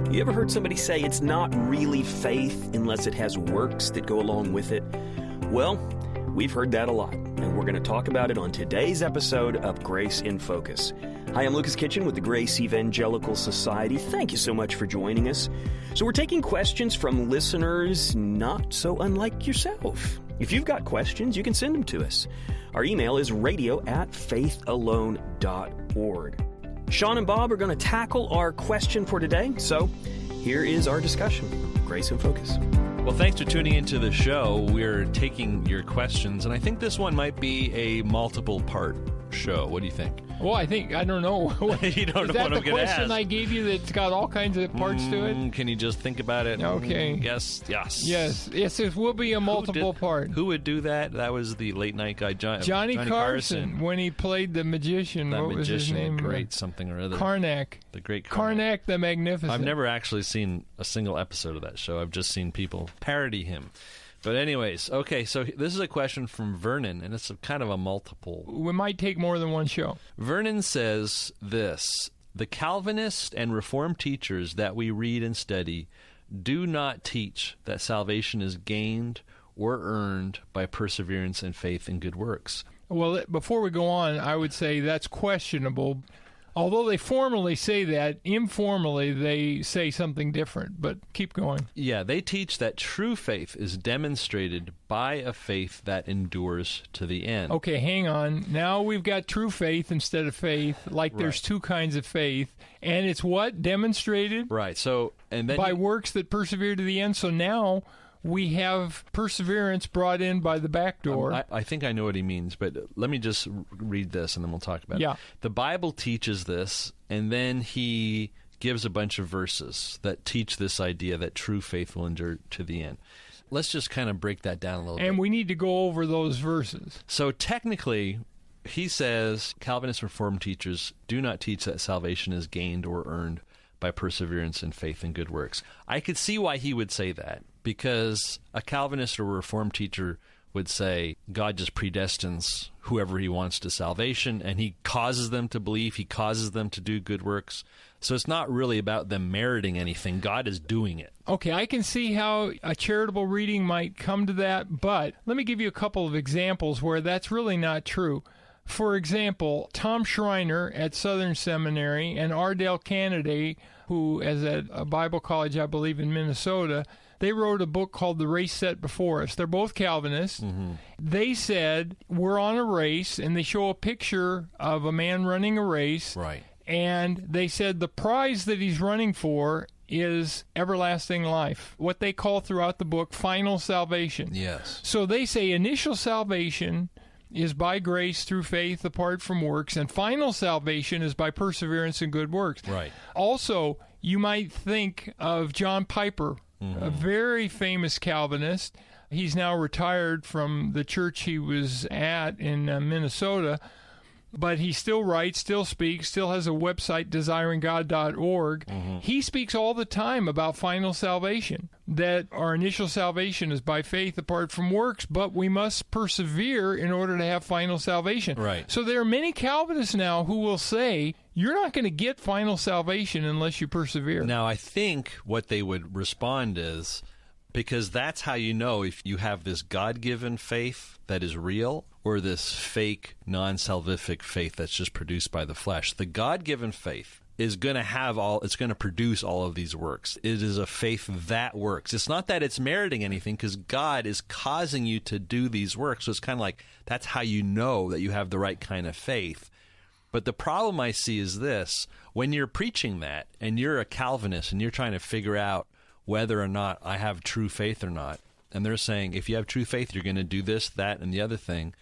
You ever heard somebody say it's not really faith unless it has works that go along with it? Well, we've heard that a lot, and we're going to talk about it on today's episode of Grace in Focus. Hi, I'm Lucas Kitchen with the Grace Evangelical Society. Thank you so much for joining us. So we're taking questions from listeners not so unlike yourself. If you've got questions, you can send them to us. Our email is radio@faithalone.org. Shawn and Bob are going to tackle our question for today, so here is our discussion. Grace in Focus. Well, thanks for tuning into the show. We're taking your questions, and I think this one might be a multiple-part show. What do you think? Well, I don't know. You don't know what I'm going to ask. Is that the question I gave you that's got all kinds of parts to it? Can you just think about it? Okay. Yes. Yes, it will be a multiple part. Who would do that? That was the late night guy, Johnny Carson, when he played the magician. That what magician, was his name? Great something or other. Karnak. The great Karnak the Magnificent. I've never actually seen a single episode of that show. I've just seen people parody him. But anyways, okay, so this is a question from Vernon, and it's kind of a multiple. We might take more than one show. Vernon says this: the Calvinist and Reformed teachers that we read and study do not teach that salvation is gained or earned by perseverance and faith in good works. Well, before we go on, I would say that's questionable. Although they formally say that, informally they say something different. But keep going. Yeah, they teach that true faith is demonstrated by a faith that endures to the end. Okay, hang on. Now we've got true faith instead of faith, like Right. There's two kinds of faith. And it's what? Demonstrated? Right, so... and then by works that persevere to the end. So now we have perseverance brought in by the back door. I think I know what he means, but let me just read this and then we'll talk about it. The Bible teaches this, and then he gives a bunch of verses that teach this idea that true faith will endure to the end. Let's just kind of break that down a little bit. And we need to go over those verses. So technically, he says Calvinist Reformed teachers do not teach that salvation is gained or earned by perseverance and faith in good works. I could see why he would say that, because a Calvinist or a Reformed teacher would say God just predestines whoever he wants to salvation, and he causes them to believe, he causes them to do good works. So it's not really about them meriting anything. God is doing it. Okay, I can see how a charitable reading might come to that, but let me give you a couple of examples where that's really not true. For example, Tom Schreiner at Southern Seminary and Ardell Kennedy, who is at a Bible college, I believe, in Minnesota, they wrote a book called The Race Set Before Us. They're both Calvinists. Mm-hmm. They said, we're on a race, and they show a picture of a man running a race. Right. And they said the prize that he's running for is everlasting life, what they call throughout the book final salvation. Yes. So they say initial salvation is by grace through faith apart from works, and final salvation is by perseverance and good works. Right. Also, you might think of John Piper, a very famous Calvinist. He's now retired from the church he was at in Minnesota, but he still writes, still speaks, still has a website, desiringgod.org. He speaks all the time about final salvation, that our initial salvation is by faith apart from works, but we must persevere in order to have final salvation. Right. So there are many Calvinists now who will say, you're not going to get final salvation unless you persevere. Now, I think what they would respond is, because that's how you know if you have this God-given faith that is real or this fake, non-salvific faith that's just produced by the flesh. The God-given faith is going to have it's going to produce all of these works. It is a faith that works. It's not that it's meriting anything, because God is causing you to do these works. So it's kind of like, that's how you know that you have the right kind of faith. But the problem I see is this: when you're preaching that and you're a Calvinist and you're trying to figure out whether or not I have true faith or not, and they're saying, if you have true faith, you're going to do this, that, and the other thing,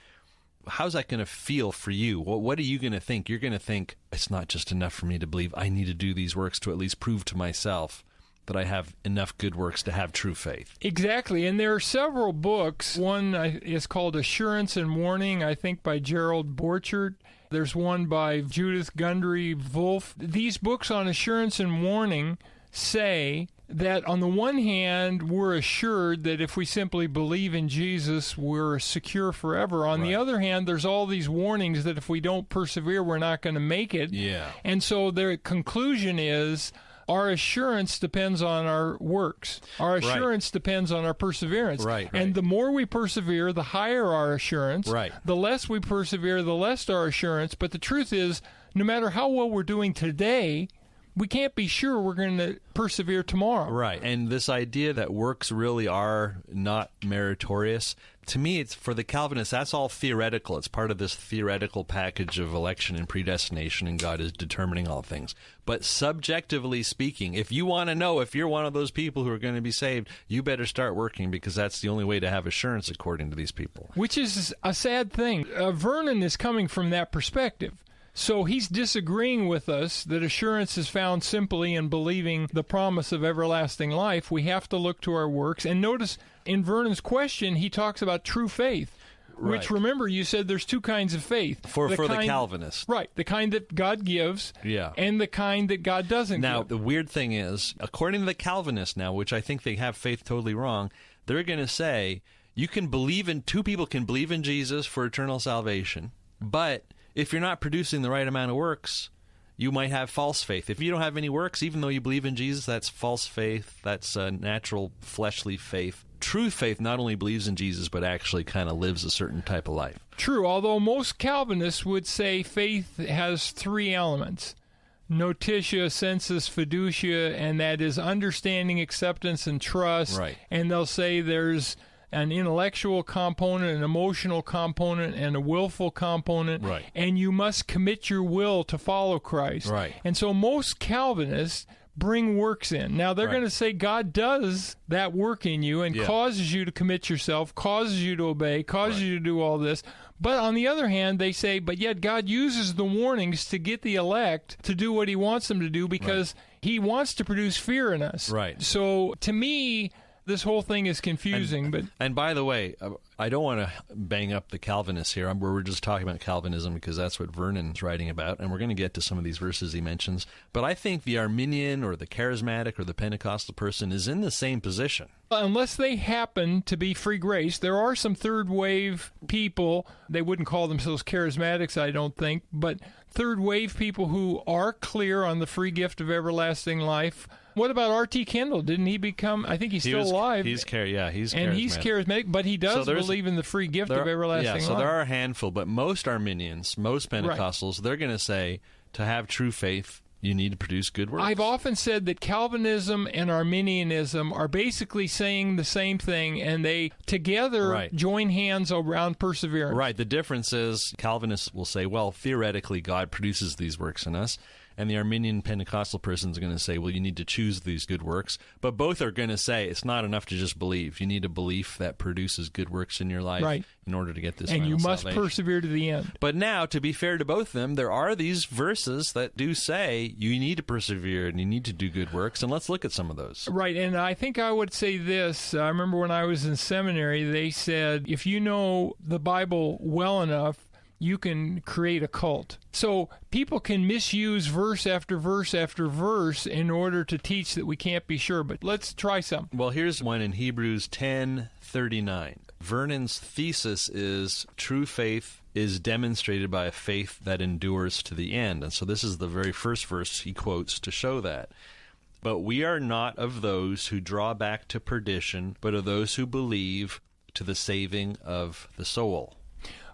how's that going to feel for you? What are you going to think? You're going to think, it's not just enough for me to believe. I need to do these works to at least prove to myself that I have enough good works to have true faith. Exactly, and there are several books. One is called Assurance and Warning, I think by Gerald Borchert. There's one by Judith Gundry Wolf. These books on assurance and warning say that on the one hand, we're assured that if we simply believe in Jesus, we're secure forever. On the other hand, there's all these warnings that if we don't persevere, we're not going to make it. Yeah. And so their conclusion is, our assurance depends on our works. Our assurance depends on our perseverance. Right. And the more we persevere, the higher our assurance. Right. The less we persevere, the less our assurance. But the truth is, no matter how well we're doing today, we can't be sure we're going to persevere tomorrow. Right. And this idea that works really are not meritorious, to me, it's for the Calvinists, that's all theoretical. It's part of this theoretical package of election and predestination, and God is determining all things. But subjectively speaking, if you want to know if you're one of those people who are going to be saved, you better start working, because that's the only way to have assurance, according to these people. Which is a sad thing. Vernon is coming from that perspective. So he's disagreeing with us that assurance is found simply in believing the promise of everlasting life. We have to look to our works. And notice in Vernon's question, he talks about true faith, which, remember, you said there's two kinds of faith. For the Calvinist. Right, the kind that God gives and the kind that God doesn't give. Now, the weird thing is, according to the Calvinists now, which I think they have faith totally wrong, they're going to say two people can believe in Jesus for eternal salvation, but if you're not producing the right amount of works, you might have false faith. If you don't have any works, even though you believe in Jesus, that's false faith. That's natural, fleshly faith. True faith not only believes in Jesus, but actually kind of lives a certain type of life. True, although most Calvinists would say faith has three elements: notitia, sensus, fiducia, and that is understanding, acceptance, and trust. Right. And they'll say there's an intellectual component, an emotional component, and a willful component. Right. And you must commit your will to follow Christ. Right. And so most Calvinists bring works in. Now, they're going to say God does that work in you and causes you to commit yourself, causes you to obey, causes you to do all this. But on the other hand, they say, but yet God uses the warnings to get the elect to do what he wants them to do, because he wants to produce fear in us. Right. So to me, this whole thing is confusing. And by the way, I don't want to bang up the Calvinists here. We're just talking about Calvinism because that's what Vernon's writing about, and we're going to get to some of these verses he mentions. But I think the Arminian or the charismatic or the Pentecostal person is in the same position. Unless they happen to be free grace. There are some third-wave people. They wouldn't call themselves charismatics, I don't think, but third-wave people who are clear on the free gift of everlasting life. What about R.T. Kendall? Didn't he become, I think he's still alive. He's charismatic. And he's charismatic, but he does believe in the free gift of everlasting life. Yeah, so there are a handful, but most Arminians, most Pentecostals, they're going to say, to have true faith, you need to produce good works. I've often said that Calvinism and Arminianism are basically saying the same thing, and they together join hands around perseverance. Right. The difference is Calvinists will say, well, theoretically, God produces these works in us. And the Arminian Pentecostal person is going to say, well, you need to choose these good works. But both are going to say it's not enough to just believe. You need a belief that produces good works in your life in order to get this final salvation. And you must persevere to the end. But now, to be fair to both of them, there are these verses that do say you need to persevere and you need to do good works. And let's look at some of those. Right. And I think I would say this. I remember when I was in seminary, they said, if you know the Bible well enough, you can create a cult. So people can misuse verse after verse after verse in order to teach that we can't be sure. But let's try some. Well, here's one in Hebrews 10:39. Vernon's thesis is true faith is demonstrated by a faith that endures to the end. And so this is the very first verse he quotes to show that. But we are not of those who draw back to perdition, but of those who believe to the saving of the soul.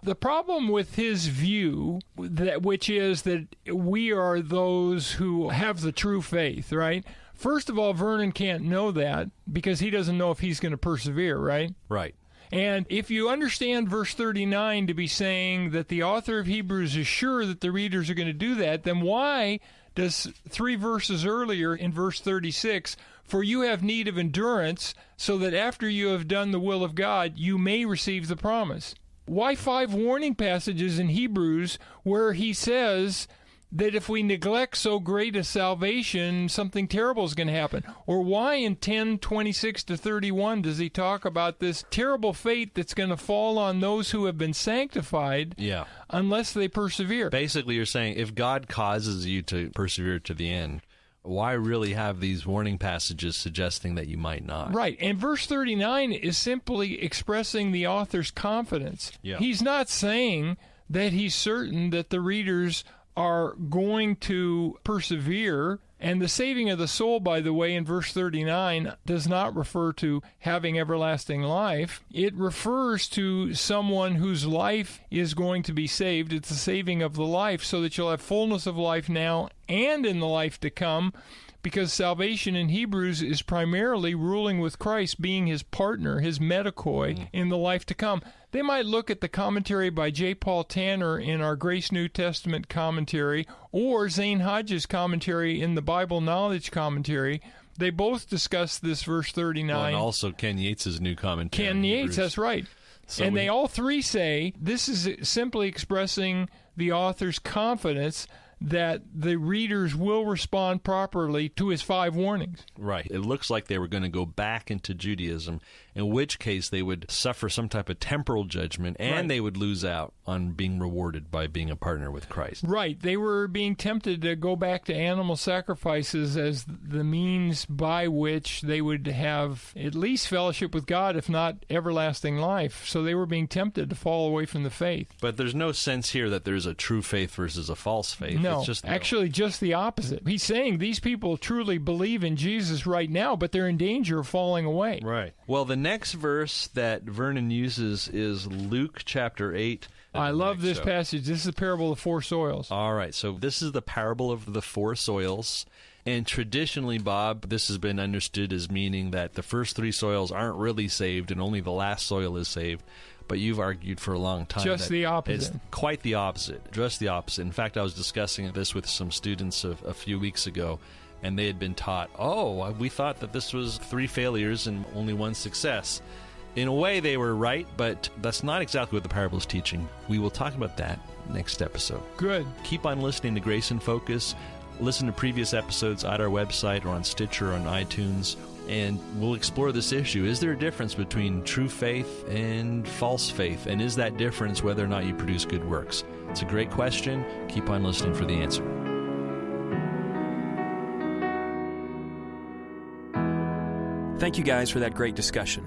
The problem with his view, which is that we are those who have the true faith, right? First of all, Vernon can't know that because he doesn't know if he's going to persevere, right? Right. And if you understand verse 39 to be saying that the author of Hebrews is sure that the readers are going to do that, then why does 3 verses earlier in verse 36, for you have need of endurance, so that after you have done the will of God, you may receive the promise? Why 5 warning passages in Hebrews where he says that if we neglect so great a salvation, something terrible is going to happen? Or why in 10:26-31 does he talk about this terrible fate that's going to fall on those who have been sanctified unless they persevere? Basically, you're saying if God causes you to persevere to the end, why really have these warning passages suggesting that you might not? Right. And verse 39 is simply expressing the author's confidence. Yeah. He's not saying that he's certain that the readers are going to persevere And the saving of the soul, by the way, in verse 39, does not refer to having everlasting life. It refers to someone whose life is going to be saved. It's the saving of the life, so that you'll have fullness of life now and in the life to come, because salvation in Hebrews is primarily ruling with Christ, being his partner, his medikoi, in the life to come. They might look at the commentary by J. Paul Tanner in our Grace New Testament commentary, or Zane Hodge's commentary in the Bible Knowledge commentary. They both discuss this verse 39. Well, and also Ken Yates' new commentary. Ken Yates, that's right. So and they all three say this is simply expressing the author's confidence that the readers will respond properly to his 5 warnings. Right. It looks like they were going to go back into Judaism, in which case they would suffer some type of temporal judgment, and they would lose out on being rewarded by being a partner with Christ. Right. They were being tempted to go back to animal sacrifices as the means by which they would have at least fellowship with God, if not everlasting life. So they were being tempted to fall away from the faith. But there's no sense here that there's a true faith versus a false faith. No, actually just the opposite. He's saying these people truly believe in Jesus right now, but they're in danger of falling away. Right. Well, the next verse that Vernon uses is Luke chapter 8. I love this passage. This is the parable of 4 soils. All right. So this is the parable of the 4 soils. And traditionally, Bob, this has been understood as meaning that the first 3 soils aren't really saved and only the last soil is saved. But you've argued for a long time just the opposite. It's quite the opposite. Just the opposite. In fact, I was discussing this with some students a few weeks ago, and they had been taught, we thought that this was 3 failures and only 1 success. In a way, they were right, but that's not exactly what the parable is teaching. We will talk about that next episode. Good. Keep on listening to Grace in Focus. Listen to previous episodes at our website or on Stitcher or on iTunes, and we'll explore this issue. Is there a difference between true faith and false faith? And is that difference whether or not you produce good works? It's a great question. Keep on listening for the answer. Thank you guys for that great discussion.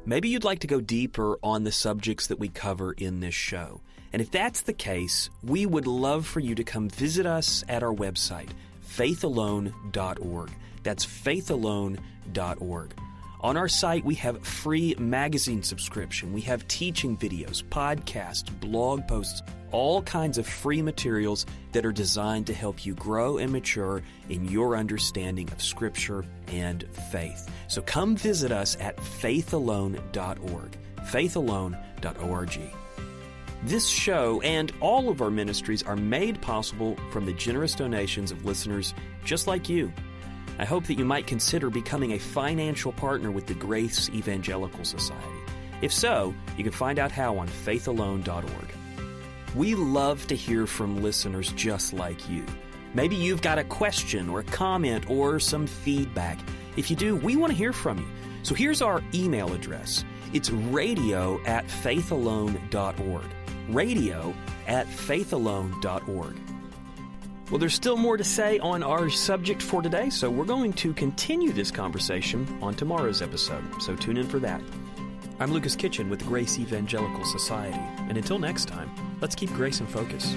Maybe you'd like to go deeper on the subjects that we cover in this show. And if that's the case, we would love for you to come visit us at our website, faithalone.org. That's faithalone.org. On our site, we have free magazine subscription. We have teaching videos, podcasts, blog posts, all kinds of free materials that are designed to help you grow and mature in your understanding of Scripture and faith. So come visit us at faithalone.org, faithalone.org. This show and all of our ministries are made possible from the generous donations of listeners just like you. I hope that you might consider becoming a financial partner with the Grace Evangelical Society. If so, you can find out how on faithalone.org. We love to hear from listeners just like you. Maybe you've got a question or a comment or some feedback. If you do, we want to hear from you. So here's our email address. It's radio@faithalone.org. radio@faithalone.org. Well, there's still more to say on our subject for today, so we're going to continue this conversation on tomorrow's episode, so tune in for that. I'm Lucas Kitchen with the Grace Evangelical Society, and until next time, let's keep grace in focus.